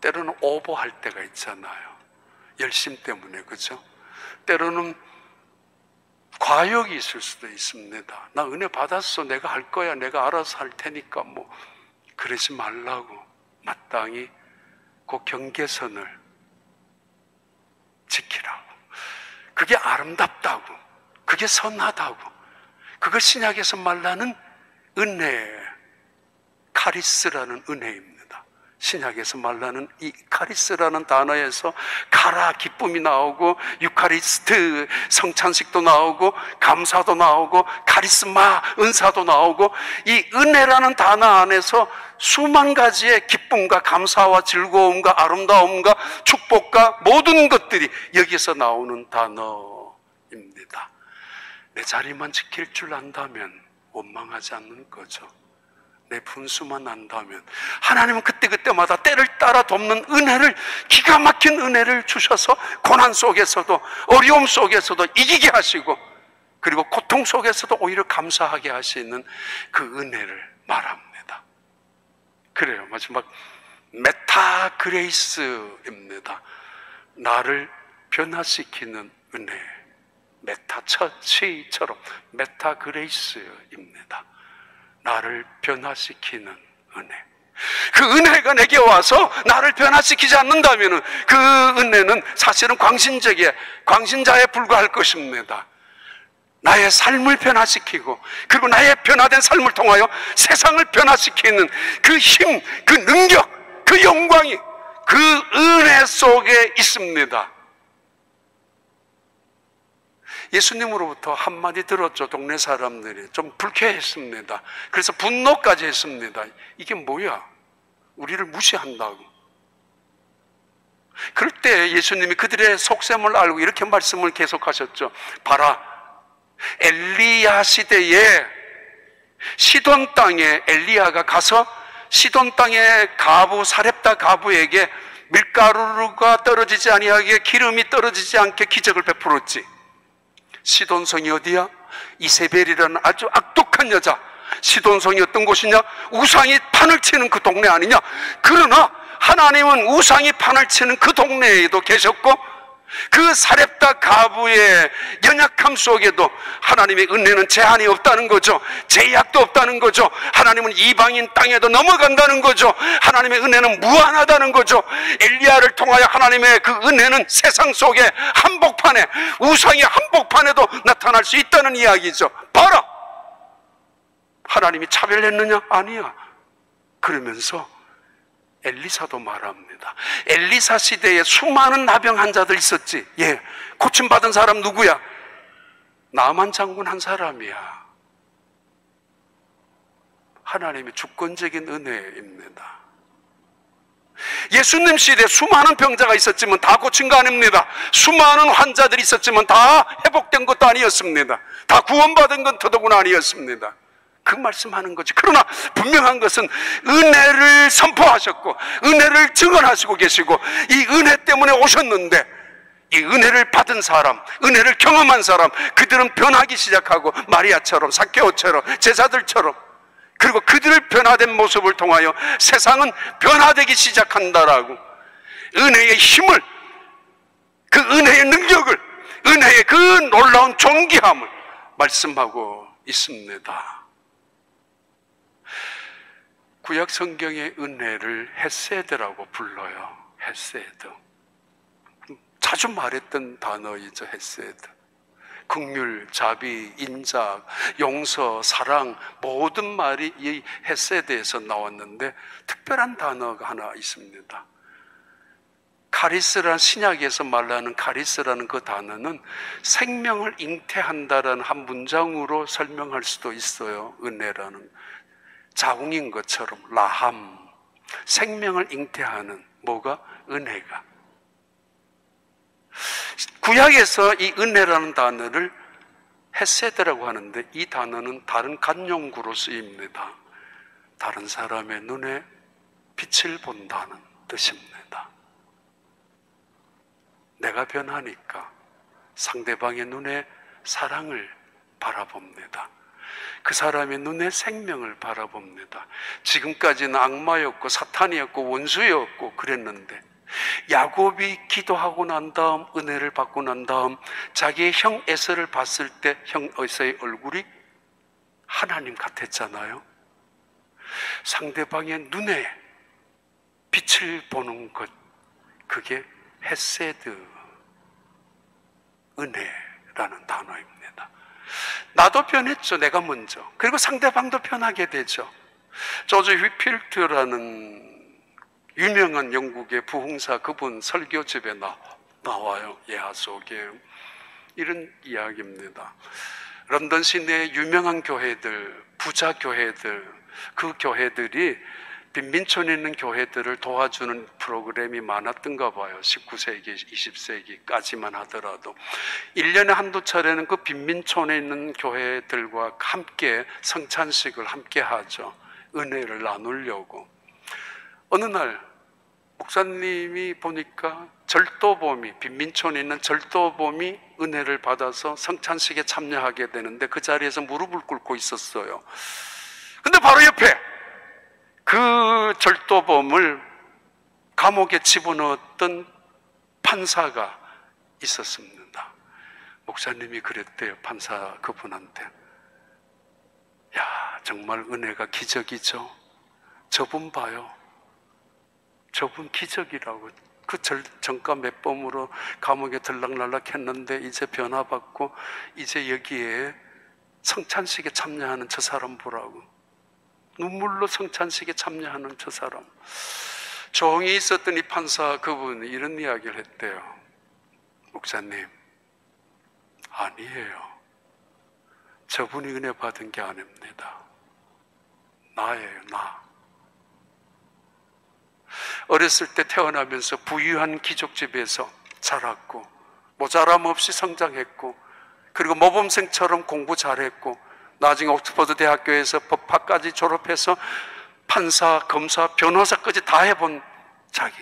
때로는 오버할 때가 있잖아요. 열심 때문에, 그죠? 때로는 과욕이 있을 수도 있습니다. 나 은혜 받았어, 내가 할 거야, 내가 알아서 할 테니까 뭐 그러지 말라고 마땅히 그 경계선을 지키라고. 그게 아름답다고, 그게 선하다고, 그걸 신약에서 말하는 은혜, 카리스라는 은혜입니다. 신약에서 말하는 이 카리스라는 단어에서 카라, 기쁨이 나오고, 유카리스트, 성찬식도 나오고, 감사도 나오고, 카리스마, 은사도 나오고, 이 은혜라는 단어 안에서 수만 가지의 기쁨과 감사와 즐거움과 아름다움과 축복과 모든 것들이 여기서 나오는 단어입니다. 내 자리만 지킬 줄 안다면 원망하지 않는 거죠. 내 분수만 안다면 하나님은 그때그때마다 때를 따라 돕는 은혜를, 기가 막힌 은혜를 주셔서 고난 속에서도, 어려움 속에서도 이기게 하시고, 그리고 고통 속에서도 오히려 감사하게 하시는 그 은혜를 말합니다. 그래요. 마지막 메타 그레이스입니다. 나를 변화시키는 은혜, 메타 처치처럼 메타 그레이스입니다. 나를 변화시키는 은혜. 그 은혜가 내게 와서 나를 변화시키지 않는다면 그 은혜는 사실은 광신자에 불과할 것입니다. 나의 삶을 변화시키고, 그리고 나의 변화된 삶을 통하여 세상을 변화시키는 그 힘, 그 능력, 그 영광이 그 은혜 속에 있습니다. 예수님으로부터 한마디 들었죠. 동네 사람들이 좀 불쾌했습니다. 그래서 분노까지 했습니다. 이게 뭐야? 우리를 무시한다고. 그럴 때 예수님이 그들의 속셈을 알고 이렇게 말씀을 계속하셨죠. 봐라, 엘리야 시대에 시돈 땅에 엘리야가 가서 시돈 땅의 가부, 사렙다 가부에게 밀가루가 떨어지지 아니하게, 기름이 떨어지지 않게 기적을 베풀었지. 시돈성이 어디야? 이세벨이라는 아주 악독한 여자. 시돈성이 어떤 곳이냐? 우상이 판을 치는 그 동네 아니냐? 그러나 하나님은 우상이 판을 치는 그 동네에도 계셨고, 그 사렙다 가부의 연약함 속에도 하나님의 은혜는 제한이 없다는 거죠. 제약도 없다는 거죠. 하나님은 이방인 땅에도 넘어간다는 거죠. 하나님의 은혜는 무한하다는 거죠. 엘리야를 통하여 하나님의 그 은혜는 세상 속에 한복판에, 우상의 한복판에도 나타날 수 있다는 이야기죠. 봐라, 하나님이 차별했느냐? 아니야. 그러면서 엘리사도 말합니다. 엘리사 시대에 수많은 나병 환자들 있었지. 예, 고침받은 사람 누구야? 나만 장군 한 사람이야. 하나님의 주권적인 은혜입니다. 예수님 시대에 수많은 병자가 있었지만 다 고친 거 아닙니다. 수많은 환자들이 있었지만 다 회복된 것도 아니었습니다. 다 구원받은 건 더더구나 아니었습니다. 그 말씀하는 거지. 그러나 분명한 것은 은혜를 선포하셨고, 은혜를 증언하시고 계시고, 이 은혜 때문에 오셨는데, 이 은혜를 받은 사람, 은혜를 경험한 사람, 그들은 변하기 시작하고, 마리아처럼, 삭개오처럼, 제자들처럼, 그리고 그들을 변화된 모습을 통하여 세상은 변화되기 시작한다라고, 은혜의 힘을, 그 은혜의 능력을, 은혜의 그 놀라운 존귀함을 말씀하고 있습니다. 구약 성경의 은혜를 헤세드라고 불러요. 헤세드. 자주 말했던 단어이죠. 헤세드. 긍휼, 자비, 인자, 용서, 사랑, 모든 말이 이 헤세드에서 나왔는데 특별한 단어가 하나 있습니다. 카리스라는, 신약에서 말하는 카리스라는 그 단어는 생명을 잉태한다라는 한 문장으로 설명할 수도 있어요. 은혜라는 자웅인 것처럼 라함, 생명을 잉태하는, 뭐가? 은혜가. 구약에서 이 은혜라는 단어를 헤세드라고 하는데, 이 단어는 다른 간용구로 쓰입니다. 다른 사람의 눈에 빛을 본다는 뜻입니다. 내가 변하니까 상대방의 눈에 사랑을 바라봅니다. 그 사람의 눈에 생명을 바라봅니다. 지금까지는 악마였고 사탄이었고 원수였고 그랬는데, 야곱이 기도하고 난 다음, 은혜를 받고 난 다음 자기의 형 에서를 봤을 때 형 에서의 얼굴이 하나님 같았잖아요. 상대방의 눈에 빛을 보는 것, 그게 헤세드, 은혜라는 단어입니다. 나도 변했죠. 내가 먼저. 그리고 상대방도 변하게 되죠. 조지 휘필트라는 유명한 영국의 부흥사, 그분 설교집에 나와요. 예화 속에 이런 이야기입니다. 런던 시내의 유명한 교회들, 부자 교회들, 그 교회들이 빈민촌에 있는 교회들을 도와주는 프로그램이 많았던가 봐요. 19세기, 20세기까지만 하더라도 1년에 한두 차례는 그 빈민촌에 있는 교회들과 함께 성찬식을 함께 하죠. 은혜를 나누려고. 어느 날 목사님이 보니까 절도범이, 빈민촌에 있는 절도범이 은혜를 받아서 성찬식에 참여하게 되는데 그 자리에서 무릎을 꿇고 있었어요. 근데 바로 옆에 그 절도범을 감옥에 집어넣었던 판사가 있었습니다. 목사님이 그랬대요. 판사 그분한테. 야, 정말 은혜가 기적이죠. 저분 봐요. 저분 기적이라고. 그 전과 몇 범으로 감옥에 들락날락 했는데 이제 변화받고 이제 여기에 성찬식에 참여하는 저 사람 보라고. 눈물로 성찬식에 참여하는 저 사람. 조용히 있었던 이 판사 그분이 이런 이야기를 했대요. 목사님, 아니에요. 저분이 은혜 받은 게 아닙니다. 나예요, 나. 어렸을 때 태어나면서 부유한 귀족집에서 자랐고 모자람 없이 성장했고 그리고 모범생처럼 공부 잘했고 나중에 옥스퍼드 대학교에서 법학까지 졸업해서 판사, 검사, 변호사까지 다 해본 자기.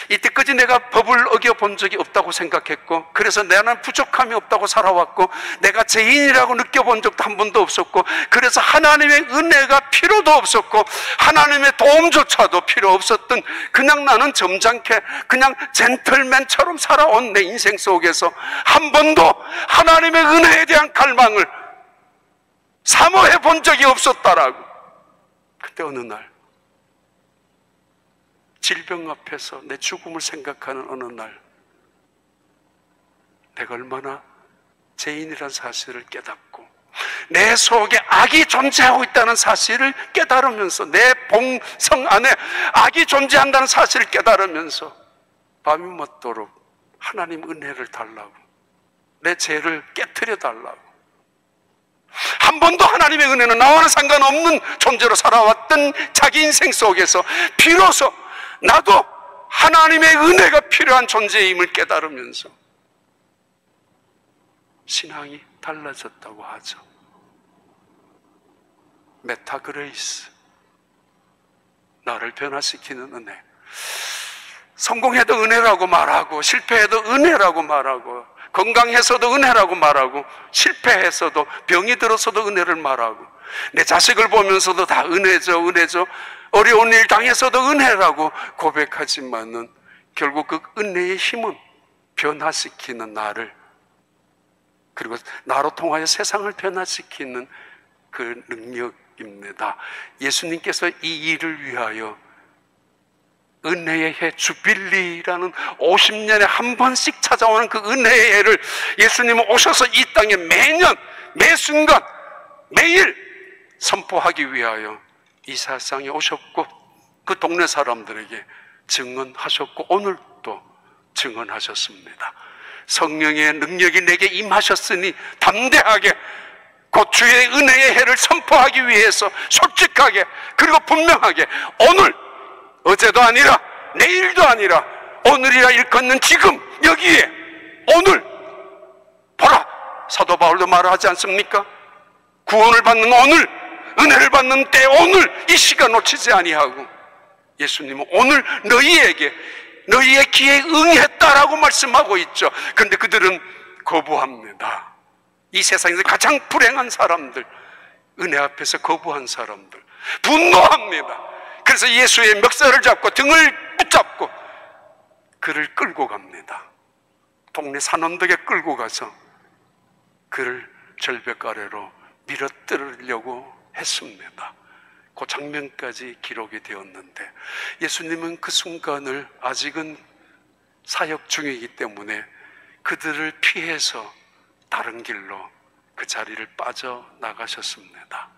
이때까지 내가 법을 어겨본 적이 없다고 생각했고 그래서 나는 부족함이 없다고 살아왔고 내가 죄인이라고 느껴본 적도 한 번도 없었고 그래서 하나님의 은혜가 필요도 없었고 하나님의 도움조차도 필요 없었던 그냥 나는 점잖게 그냥 젠틀맨처럼 살아온 내 인생 속에서 한 번도 하나님의 은혜에 대한 갈망을 사모해 본 적이 없었다라고. 그때 어느 날 질병 앞에서 내 죽음을 생각하는 어느 날 내가 얼마나 죄인이라는 사실을 깨닫고 내 속에 악이 존재하고 있다는 사실을 깨달으면서 내 본성 안에 악이 존재한다는 사실을 깨달으면서 밤이 맞도록 하나님 은혜를 달라고 내 죄를 깨트려 달라고. 한 번도 하나님의 은혜는 나와는 상관없는 존재로 살아왔던 자기 인생 속에서 비로소 나도 하나님의 은혜가 필요한 존재임을 깨달으면서 신앙이 달라졌다고 하죠. 메타그레이스, 나를 변화시키는 은혜. 성공해도 은혜라고 말하고 실패해도 은혜라고 말하고 건강해서도 은혜라고 말하고 실패해서도 병이 들어서도 은혜를 말하고 내 자식을 보면서도 다 은혜죠, 은혜죠. 어려운 일 당해서도 은혜라고 고백하지만은 결국 그 은혜의 힘은 변화시키는 나를 그리고 나로 통하여 세상을 변화시키는 그 능력입니다. 예수님께서 이 일을 위하여 은혜의 해 주빌리라는 50년에 한 번씩 찾아오는 그 은혜의 해를 예수님은 오셔서 이 땅에 매년 매 순간 매일 선포하기 위하여 이 세상에 오셨고 그 동네 사람들에게 증언하셨고 오늘도 증언하셨습니다. 성령의 능력이 내게 임하셨으니 담대하게 곧 주의 은혜의 해를 선포하기 위해서 솔직하게 그리고 분명하게 오늘 어제도 아니라 내일도 아니라 오늘이라 일컫는 지금 여기에 오늘 보라 사도 바울도 말하지 않습니까? 구원을 받는 오늘 은혜를 받는 때 오늘 이 시간 놓치지 아니하고 예수님은 오늘 너희에게 너희의 기회에 응했다라고 말씀하고 있죠. 그런데 그들은 거부합니다. 이 세상에서 가장 불행한 사람들, 은혜 앞에서 거부한 사람들 분노합니다. 그래서 예수의 멱살을 잡고 등을 붙잡고 그를 끌고 갑니다. 동네 산언덕에 끌고 가서 그를 절벽 아래로 밀어뜨리려고 했습니다. 그 장면까지 기록이 되었는데 예수님은 그 순간을 아직은 사역 중이기 때문에 그들을 피해서 다른 길로 그 자리를 빠져나가셨습니다.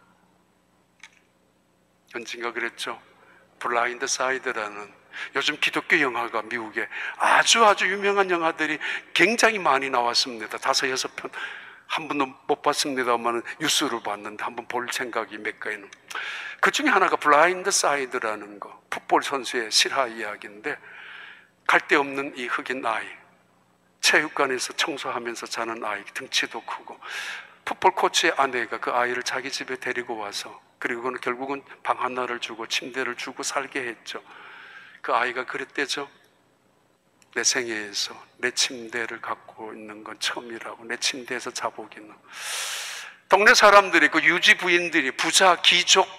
언젠가 그랬죠. 블라인드 사이드라는 요즘 기독교 영화가 미국에 아주 유명한 영화들이 굉장히 많이 나왔습니다. 5-6편 한 번도 못 봤습니다만 뉴스로 봤는데 한번 볼 생각이 몇 가지는. 그 중에 하나가 블라인드 사이드라는 거, 풋볼 선수의 실화 이야기인데 갈데 없는 이 흑인 아이, 체육관에서 청소하면서 자는 아이, 등치도 크고 풋볼 코치의 아내가 그 아이를 자기 집에 데리고 와서 그리고 그는 결국은 방 하나를 주고 침대를 주고 살게 했죠. 그 아이가 그랬대죠. 내 생애에서 내 침대를 갖고 있는 건 처음이라고. 내 침대에서 자보기는. 동네 사람들이, 그 유지 부인들이, 부자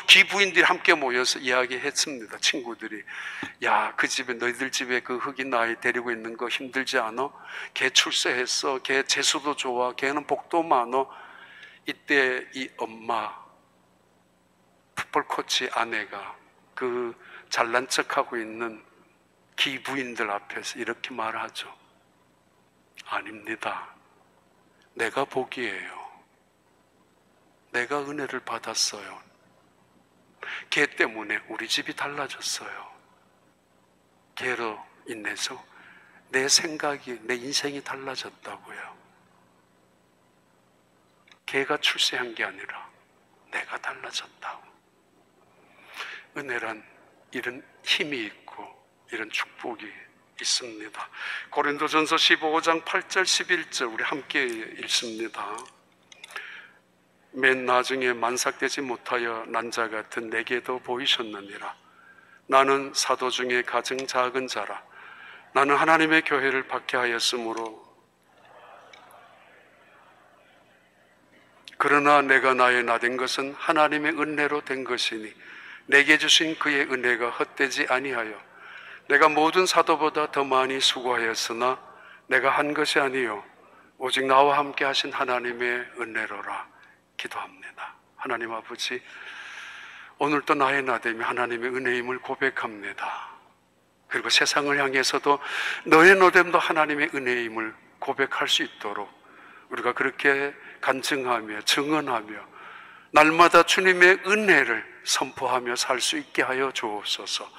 기부인들이 함께 모여서 이야기했습니다. 친구들이. 야, 그 집에, 너희들 집에 그 흑인 아이 데리고 있는 거 힘들지 않아? 걔 출세했어. 걔 재수도 좋아. 걔는 복도 많아. 이때 이 엄마, 풋볼 코치 아내가 그 잘난 척하고 있는 기부인들 앞에서 이렇게 말하죠. 아닙니다. 내가 복이에요. 내가 은혜를 받았어요. 걔 때문에 우리 집이 달라졌어요. 걔로 인해서 내 생각이, 내 인생이 달라졌다고요. 걔가 출세한 게 아니라 내가 달라졌다고. 은혜란 이런 힘이 있고 이런 축복이 있습니다. 고린도전서 15장 8절 11절 우리 함께 읽습니다. 맨 나중에 만삭되지 못하여 난자 같은 내게도 보이셨느니라. 나는 사도 중에 가장 작은 자라. 나는 하나님의 교회를 박해하였으므로 그러나 내가 나의 나된 것은 하나님의 은혜로 된 것이니 내게 주신 그의 은혜가 헛되지 아니하여 내가 모든 사도보다 더 많이 수고하였으나 내가 한 것이 아니요 오직 나와 함께 하신 하나님의 은혜로라 기도합니다. 하나님 아버지, 오늘도 나의 나됨이 하나님의 은혜임을 고백합니다. 그리고 세상을 향해서도 너의 나됨도 하나님의 은혜임을 고백할 수 있도록 우리가 그렇게 간증하며 증언하며 날마다 주님의 은혜를 선포하며 살 수 있게 하여 주옵소서.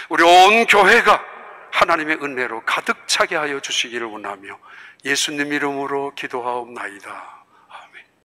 우리 온 교회가 하나님의 은혜로 가득 차게 하여 주시기를 원하며 예수님 이름으로 기도하옵나이다.